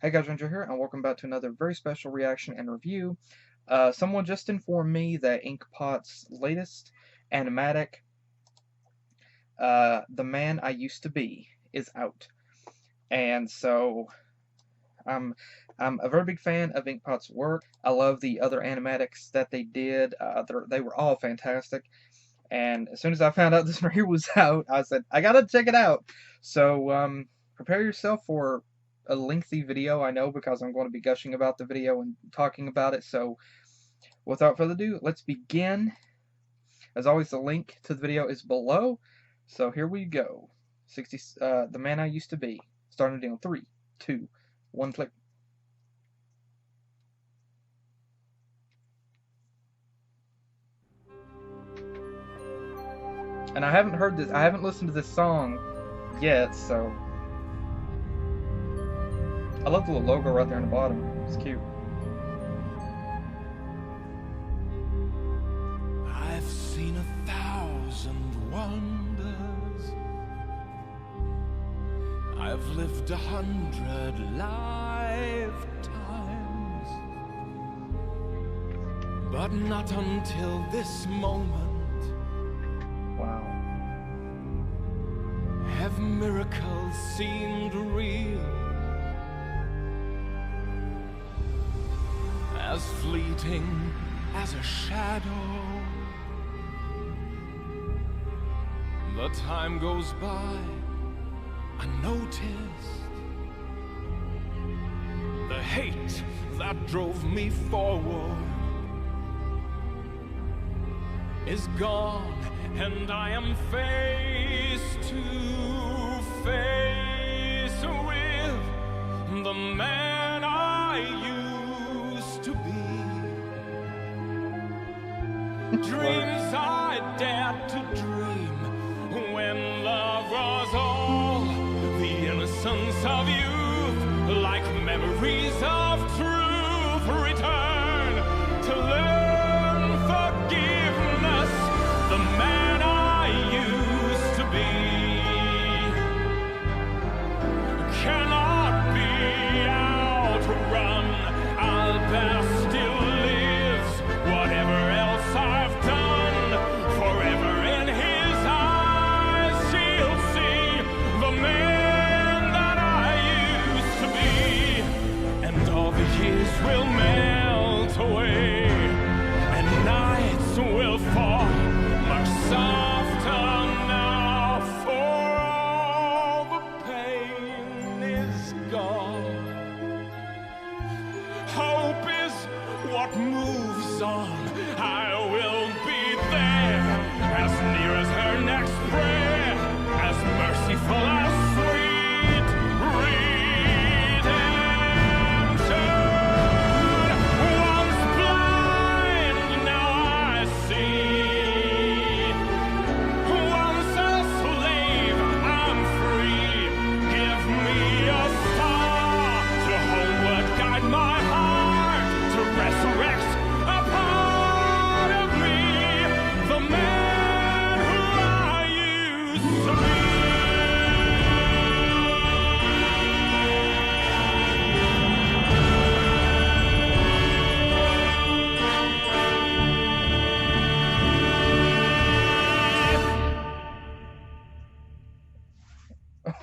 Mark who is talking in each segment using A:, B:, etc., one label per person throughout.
A: Hey guys, Ranger here, and welcome back to another very special reaction and review. Someone just informed me that Inkpot's latest animatic, The Man I Used to Be, is out. And so I'm I'm a very big fan of Inkpot's work. I love the other animatics that they did. They were all fantastic. And as soon as I found out this review was out, I said, I gotta check it out. So prepare yourself for a lengthy video, I know, because I'm going to be gushing about the video and talking about it. So without further ado, let's begin. As always, the link to the video is below. So here we go. The Man I Used to Be. Starting down 3, 2, 1, click. And I haven't heard this. I haven't listened to this song yet, so I love the little logo right there on the bottom. It's cute.
B: I've seen 1,000 wonders. I've lived 100 lifetimes, but not until this moment
A: Wow.
B: have miracles seemed real. As fleeting as a shadow, the time goes by unnoticed. The hate that drove me forward is gone, and I am face to face with the man I used to be. Dreams I dared to dream when love was all, the innocence of youth, like memories of truth, return to learn forgiveness. The man I used to be cannot be outrun. Albert still lives, whatever else I've done, forever in his eyes she'll see the man that I used to be, and all the years will melt away, and nights will fall much softer now, for all the pain is gone. Hope is what moves on. I will be there, as near as her next prayer, as merciful as sweet redemption. Once blind, now I see. Once a slave, I'm free. Give me a star to homeward guide my heart, to resurrect a part of me, the man who I used to be.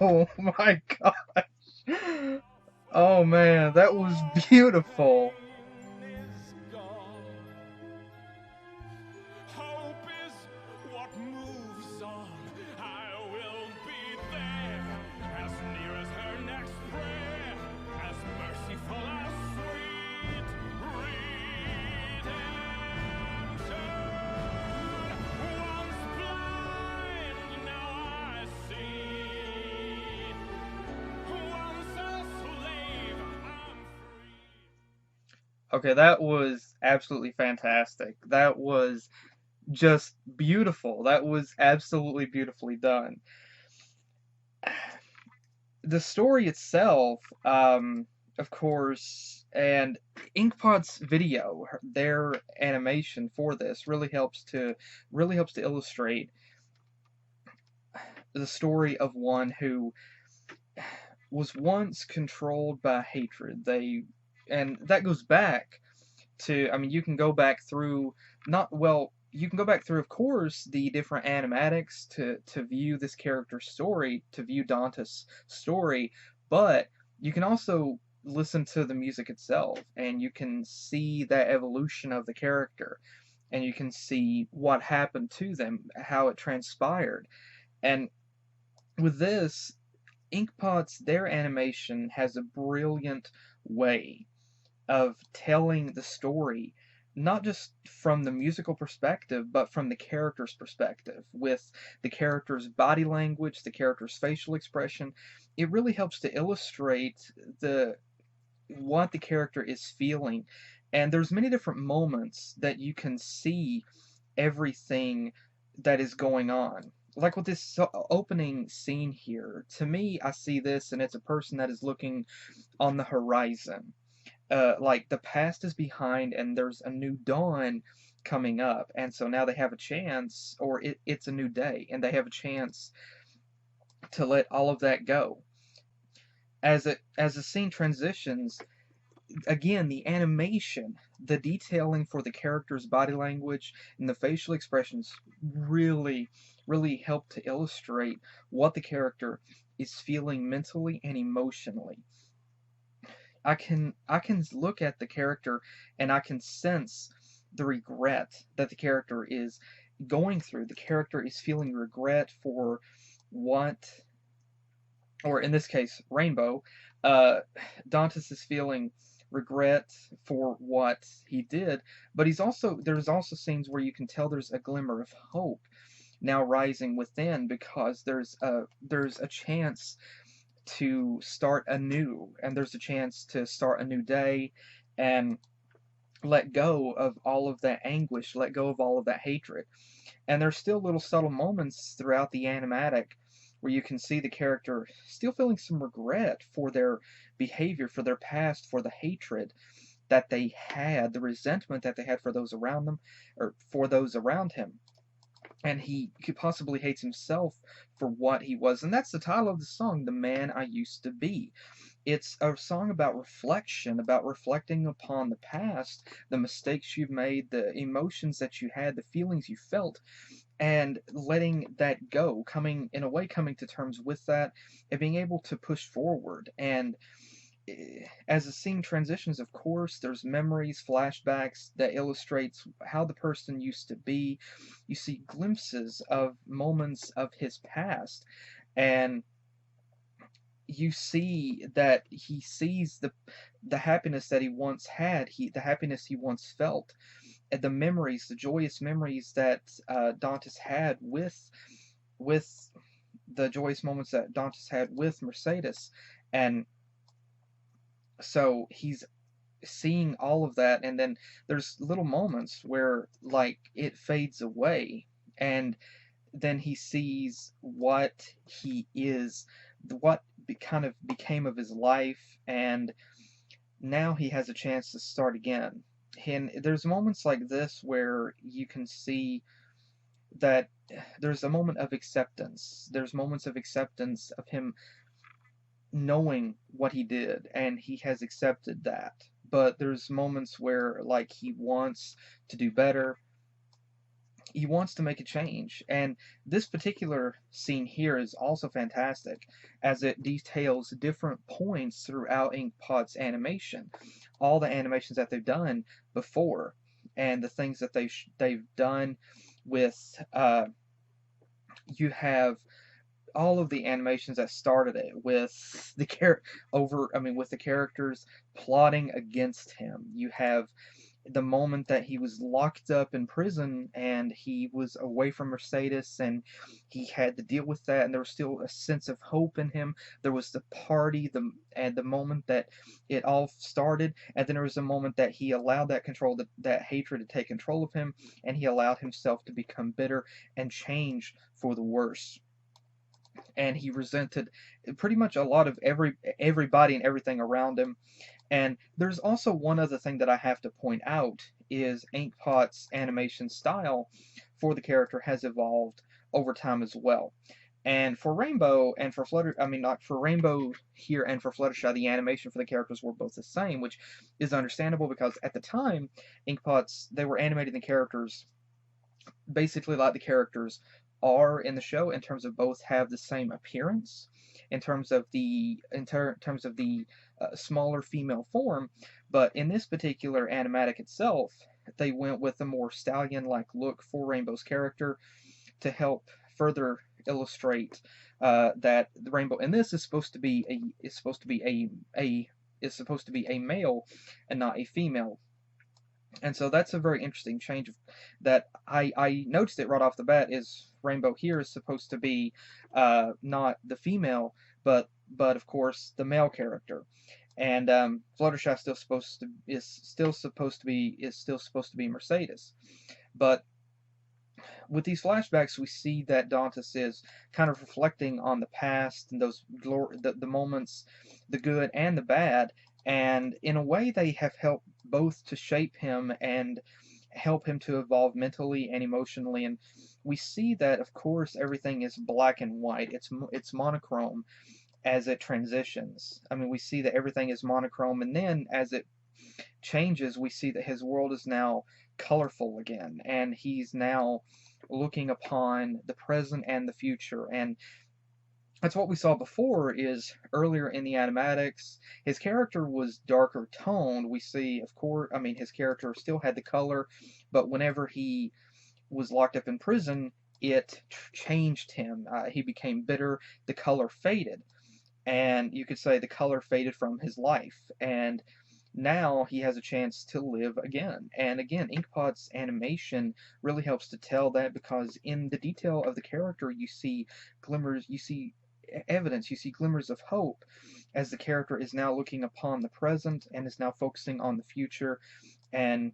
A: Oh my gosh. Oh man, that was beautiful.
B: Is gone. Hope is what moves on. I will be there, as near as her next prayer, as merciful as sweet redemption. Once blind, now I see. Once a slave, I'm free.
A: Okay, that was absolutely fantastic. That was just beautiful. That was absolutely beautifully done. The story itself, of course, and Inkpot's video, their animation for this really helps to illustrate the story of one who was once controlled by hatred. And that goes back to, I mean, you can go back through, not, well, you can go back through, of course, the different animatics to view this character's story, to view Dante's story, but you can also listen to the music itself, and you can see that evolution of the character, and you can see what happened to them, how it transpired. And with this, Inkpot's, their animation has a brilliant way of telling the story, not just from the musical perspective, but from the character's perspective, with the character's body language, the character's facial expression. It really helps to illustrate the what the character is feeling. And there's many different moments that you can see everything that is going on. Like with this opening scene here, to me, I see this, and it's a person that is looking on the horizon. Like the past is behind and there's a new dawn coming up, and so now they have a chance, or it's a new day and they have a chance to let all of that go. As the scene transitions, again, the animation, the detailing for the character's body language and the facial expressions really help to illustrate what the character is feeling mentally and emotionally. I can look at the character and I can sense the regret that the character is going through. The character is feeling regret for what, or in this case, Rainbow. Uh, Dantes is feeling regret for what he did, but there's also scenes where you can tell there's a glimmer of hope now rising within, because there's a chance to start anew, and there's a chance to start a new day and let go of all of that anguish, let go of all of that hatred. And there's still little subtle moments throughout the animatic where you can see the character still feeling some regret for their behavior, for their past, for the hatred that they had, the resentment that they had for those around them, or for those around him. And he could possibly hates himself for what he was. And that's the title of the song, The Man I Used to Be. It's a song about reflection, about reflecting upon the past, the mistakes you've made, the emotions that you had, the feelings you felt, and letting that go, coming, in a way, coming to terms with that, and being able to push forward. And as the scene transitions, of course, there's memories, flashbacks that illustrates how the person used to be. You see glimpses of moments of his past, and you see that he sees the happiness that he once had, the happiness he once felt, and the memories, the joyous memories that Dantes had with the joyous moments that Dantes had with Mercedes. And so he's seeing all of that, and then there's little moments where like it fades away, and then he sees what he is, what kind of became of his life, and now he has a chance to start again. And there's moments like this where you can see that there's a moment of acceptance. There's moments of acceptance of him knowing what he did, and he has accepted that. But there's moments where, like, he wants to do better, he wants to make a change. And this particular scene here is also fantastic, as it details different points throughout Inkpot's animation, all the animations that they've done before, and the things that they've done with. You have all of the animations that started it with the with the characters plotting against him. You have the moment that he was locked up in prison and he was away from Mercedes, and he had to deal with that, and there was still a sense of hope in him. There was the party, the moment that it all started, and then there was a moment that he allowed that hatred to take control of him, and he allowed himself to become bitter and change for the worse. And he resented pretty much a lot of everybody and everything around him. And there's also one other thing that I have to point out is Inkpot's animation style for the character has evolved over time as well. And for Rainbow and for Flutter, I mean, not for Rainbow here and for Fluttershy, the animation for the characters were both the same, which is understandable because at the time, Inkpots, they were animating the characters basically like the characters are in the show in terms of both have the same appearance in terms of the smaller female form, but in this particular animatic itself, they went with a more stallion-like look for Rainbow's character to help further illustrate that the Rainbow in this is supposed to be a is supposed to be a male and not a female. And so that's a very interesting change that I noticed it right off the bat is Rainbow here is supposed to be not the female, but of course the male character, and Fluttershy is still supposed to be Mercedes, but with these flashbacks, we see that Dantas is kind of reflecting on the past and the moments, the good and the bad, and in a way, they have helped both to shape him and help him to evolve mentally and emotionally. And we see that, of course, everything is black and white. It's monochrome as it transitions. I mean, we see that everything is monochrome, and then as it changes, we see that his world is now colorful again, and he's now looking upon the present and the future. And that's what we saw before is earlier in the animatics, his character was darker toned. We see, of course, I mean, his character still had the color, but whenever he was locked up in prison, it changed him. He became bitter, the color faded, and you could say the color faded from his life. And now he has a chance to live again. And again, Inkpot's animation really helps to tell that because in the detail of the character, you see glimmers, you see evidence, you see glimmers of hope as the character is now looking upon the present and is now focusing on the future, and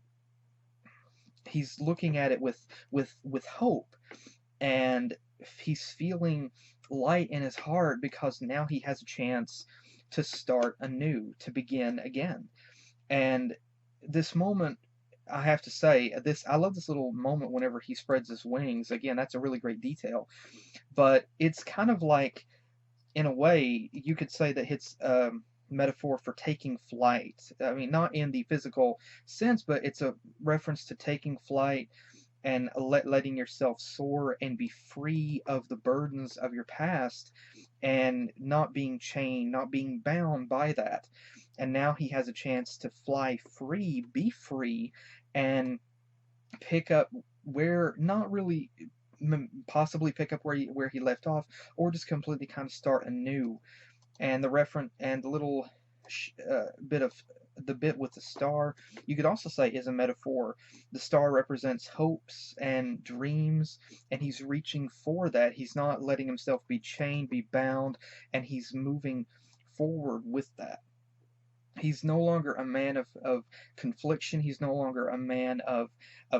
A: he's looking at it with hope, and he's feeling light in his heart because now he has a chance to start anew, to begin again. And this moment, I have to say, this I love this little moment whenever he spreads his wings. Again, that's a really great detail. But it's kind of like, in a way, you could say that it's a metaphor for taking flight. I mean, not in the physical sense, but it's a reference to taking flight and letting yourself soar and be free of the burdens of your past and not being chained, not being bound by that. And now he has a chance to fly free, be free, and pick up where not really possibly pick up where he left off, or just completely kind of start anew. And the reference and the little bit of the bit with the star, you could also say is a metaphor. The star represents hopes and dreams, and he's reaching for that. He's not letting himself be chained, be bound, and he's moving forward with that. He's no longer a man of confliction. He's no longer a man of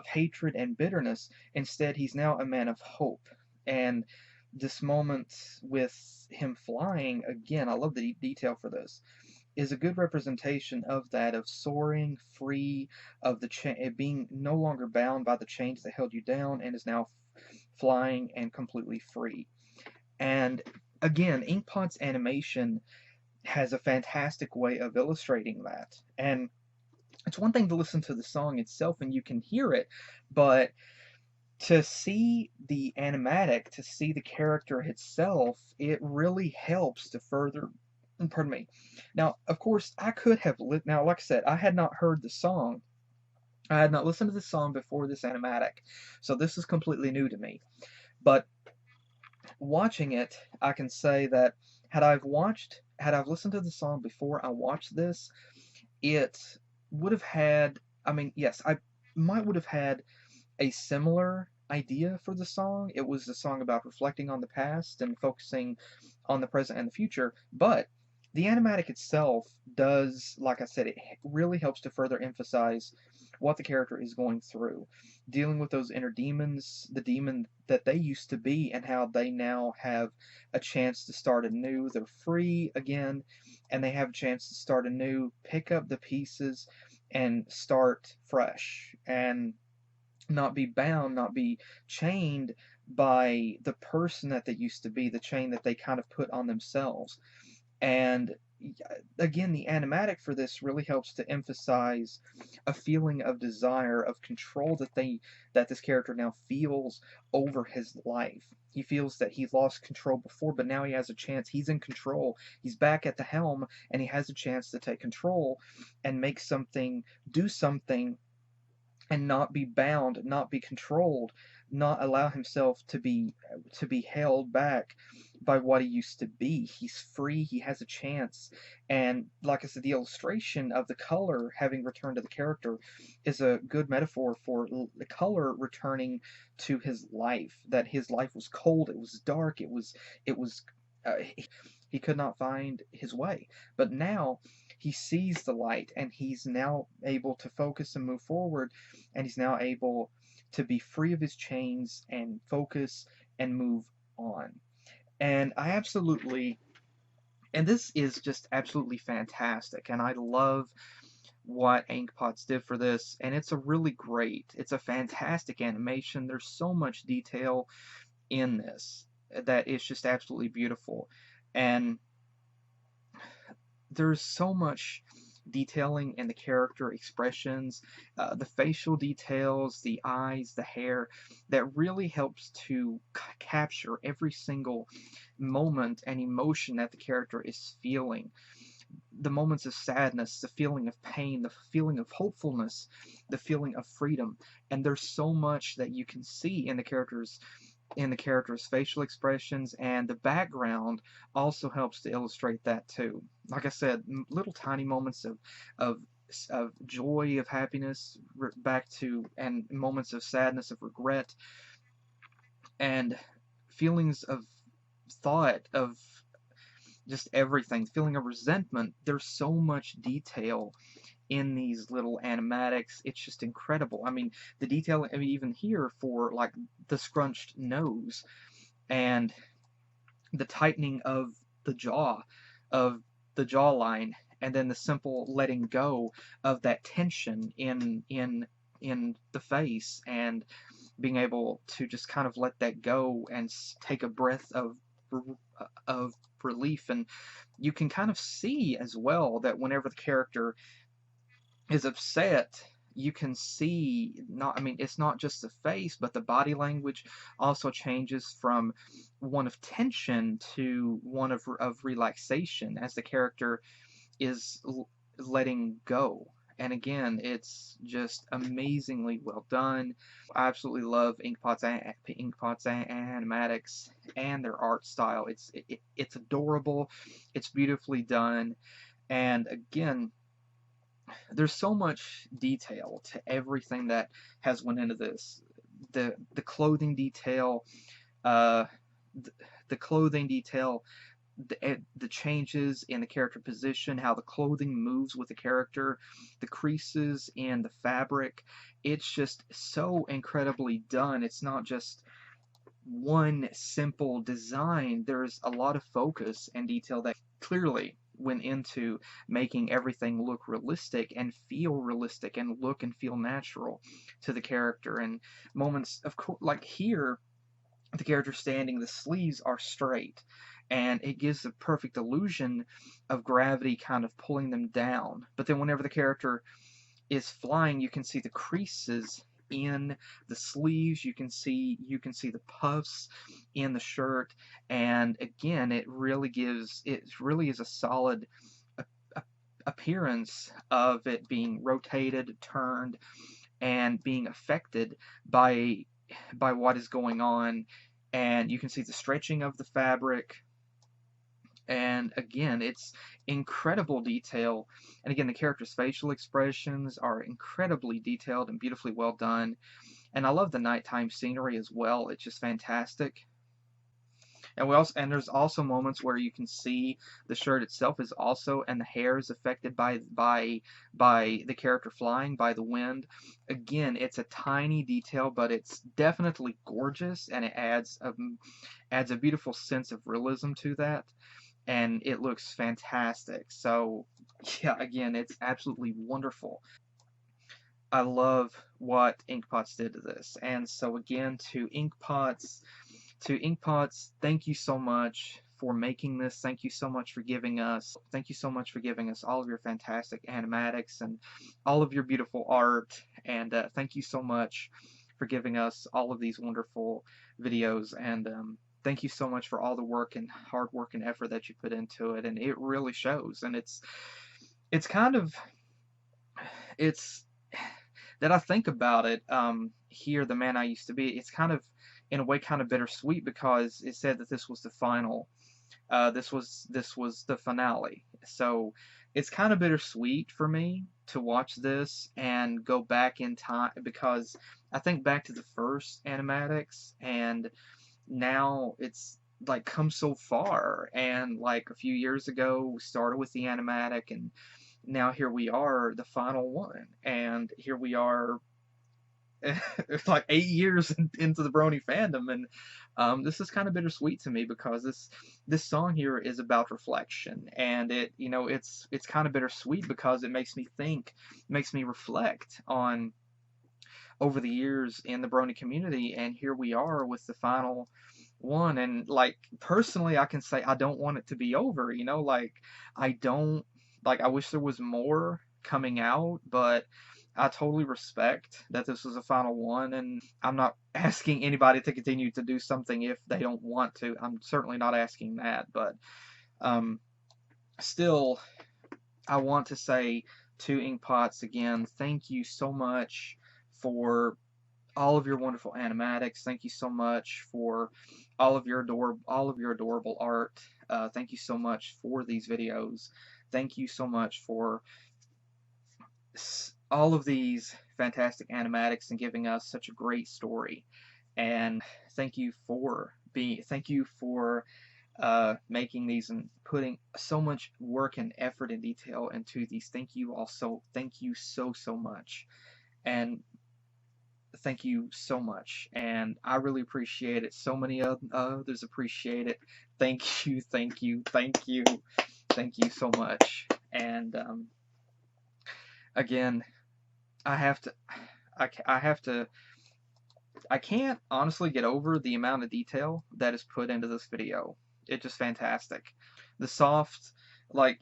A: hatred and bitterness. Instead, he's now a man of hope. And this moment with him flying, again, I love the detail for this, is a good representation of that, of soaring free, of being no longer bound by the chains that held you down, and is now flying and completely free. And again, Inkpot's animation has a fantastic way of illustrating that. And it's one thing to listen to the song itself and you can hear it, but to see the animatic, to see the character itself, it really helps to further. Pardon me. Now, of course, I could have now, like I said, I had not heard the song. I had not listened to the song before this animatic, so this is completely new to me. But watching it, I can say that had I've listened to the song before I watched this, it would have had, I mean, yes, I might would have had a similar idea for the song. It was a song about reflecting on the past and focusing on the present and the future, but the animatic itself does, like I said, it really helps to further emphasize what the character is going through, dealing with those inner demons, the demon that they used to be, and how they now have a chance to start anew. They're free again, and they have a chance to start anew, pick up the pieces, and start fresh, and not be bound, not be chained by the person that they used to be, the chain that they kind of put on themselves. And again, the animatic for this really helps to emphasize a feeling of desire, of control that this character now feels over his life. He feels that he lost control before, but now he has a chance. He's in control. He's back at the helm, and he has a chance to take control and make something, do something, and not be bound, not be controlled, not allow himself to be held back by what he used to be. He's free, he has a chance. And like I said, the illustration of the color having returned to the character is a good metaphor for the color returning to his life. That his life was cold, it was dark, it was he could not find his way. But now he sees the light, and he's now able to focus and move forward, and he's now able to be free of his chains and focus and move on. And I absolutely, and this is just absolutely fantastic, and I love what Inkpots did for this, and it's a really great, it's a fantastic animation. There's so much detail in this that is just absolutely beautiful. And there's so much detailing in the character expressions, the facial details, the eyes, the hair, that really helps to capture every single moment and emotion that the character is feeling. The moments of sadness, the feeling of pain, the feeling of hopefulness, the feeling of freedom. And there's so much that you can see in the character's facial expressions, and the background also helps to illustrate that too. Like I said, little tiny moments of of joy, of happiness, back to, and moments of sadness, of regret, and feelings of thought, of just everything, feeling of resentment. There's so much detail in these little animatics. It's just incredible. I mean, the detail, I mean, even here for like the scrunched nose and the tightening the jaw, of the jawline, and then the simple letting go of that tension in the face, and being able to just kind of let that go and take a breath of relief. And you can kind of see as well that whenever the character is upset, you can see, not, I mean, it's not just the face, but the body language also changes from one of tension to one of relaxation as the character is letting go. And again, it's just amazingly well done. I absolutely love Inkpot's animatics and their art style. It's adorable. It's beautifully done. And again, there's so much detail to everything that has went into this. The clothing detail, uh, the, the clothing detail, the changes in the character position, how the clothing moves with the character, the creases in the fabric. It's just so incredibly done. It's not just one simple design. There's a lot of focus and detail that clearly went into making everything look realistic and feel realistic and look and feel natural to the character. And moments, of course, like here, the character standing, the sleeves are straight, and it gives the perfect illusion of gravity kind of pulling them down. But then whenever the character is flying, you can see the creases in the sleeves, you can see the puffs in the shirt, and again, it really is a solid appearance of it being rotated, turned, and being affected by what is going on. And you can see the stretching of the fabric, and again, it's incredible detail. And again, the characters' facial expressions are incredibly detailed and beautifully well done. And I love the nighttime scenery as well. It's just fantastic. And there's also moments where you can see the shirt itself is also, and the hair is affected by the character flying, by the wind. Again, it's a tiny detail, but it's definitely gorgeous, and it adds a beautiful sense of realism to that, and it looks fantastic. So, yeah, again, it's absolutely wonderful. I love what Inkpots did to this. And so again, to Inkpots, thank you so much for making this. Thank you so much for giving us all of your fantastic animatics and all of your beautiful art. And thank you so much for giving us all of these wonderful videos. And thank you so much for all the work and hard work and effort that you put into it. And it really shows. And it's kind of it's that I think about it, here, the man I used to be, it's kind of, in a way, kind of bittersweet because it said that this was the final, this was the finale. So it's kind of bittersweet for me to watch this and go back in time because I think back to the first animatics and now it's like come so far, and like a few years ago we started with the animatic and now here we are, the final one, and here we are it's like 8 years into the Brony fandom, and this is kind of bittersweet to me because this song here is about reflection, and it's kind of bittersweet because it makes me think, makes me reflect on over the years in the Brony community, and here we are with the final one, and like personally, I can say I don't want it to be over. Like I don't like. I wish there was more coming out, but I totally respect that this was a final one, and I'm not asking anybody to continue to do something if they don't want to. I'm certainly not asking that, but um, still, I want to say to Inkpots again, thank you so much for all of your wonderful animatics. Thank you so much for all of your adorable art. Thank you so much for these videos. Thank you so much for all of these fantastic animatics and giving us such a great story. And thank you for making these and putting so much work and effort and detail into these. Thank you so much. And thank you so much, and I really appreciate it. So many others appreciate it. Thank you, thank you, thank you, thank you so much. And again, I have to, I have to, I can't honestly get over the amount of detail that is put into this video. It's just fantastic. The soft, like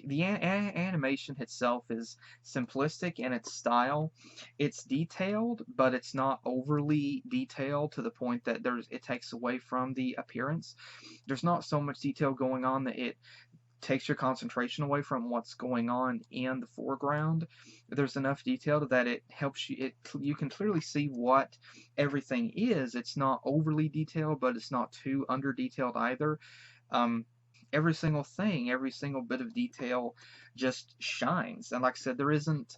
A: the animation itself is simplistic in its style. It's detailed, but it's not overly detailed to the point that it takes away from the appearance. There's not so much detail going on that it takes your concentration away from what's going on in the foreground. There's enough detail that it helps you can clearly see what everything is. It's not overly detailed, but it's not too under detailed either. Um, every single thing, every single bit of detail just shines. And like I said, there isn't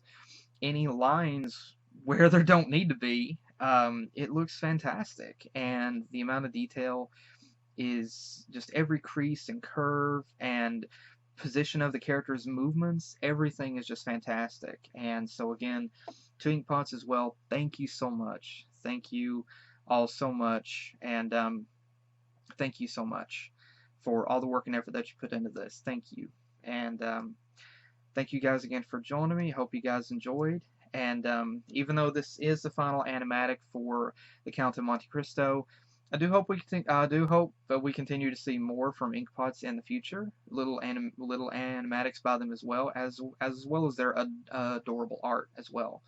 A: any lines where there don't need to be. It looks fantastic, and the amount of detail is just every crease and curve and position of the character's movements. Everything is just fantastic. And so again, to Inkpots as well, thank you so much. Thank you all so much, and thank you so much for all the work and effort that you put into this. Thank you. And thank you guys again for joining me. Hope you guys enjoyed. And even though this is the final animatic for the Count of Monte Cristo, I do hope that we continue to see more from Inkpots in the future. Little animatics by them as well as their adorable art as well.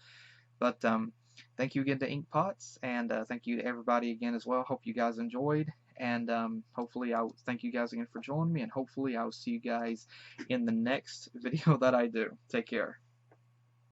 A: But thank you again to Inkpots, and thank you to everybody again as well. Hope you guys enjoyed, and hopefully I'll thank you guys again for joining me, and hopefully I'll see you guys in the next video that I do. Take care.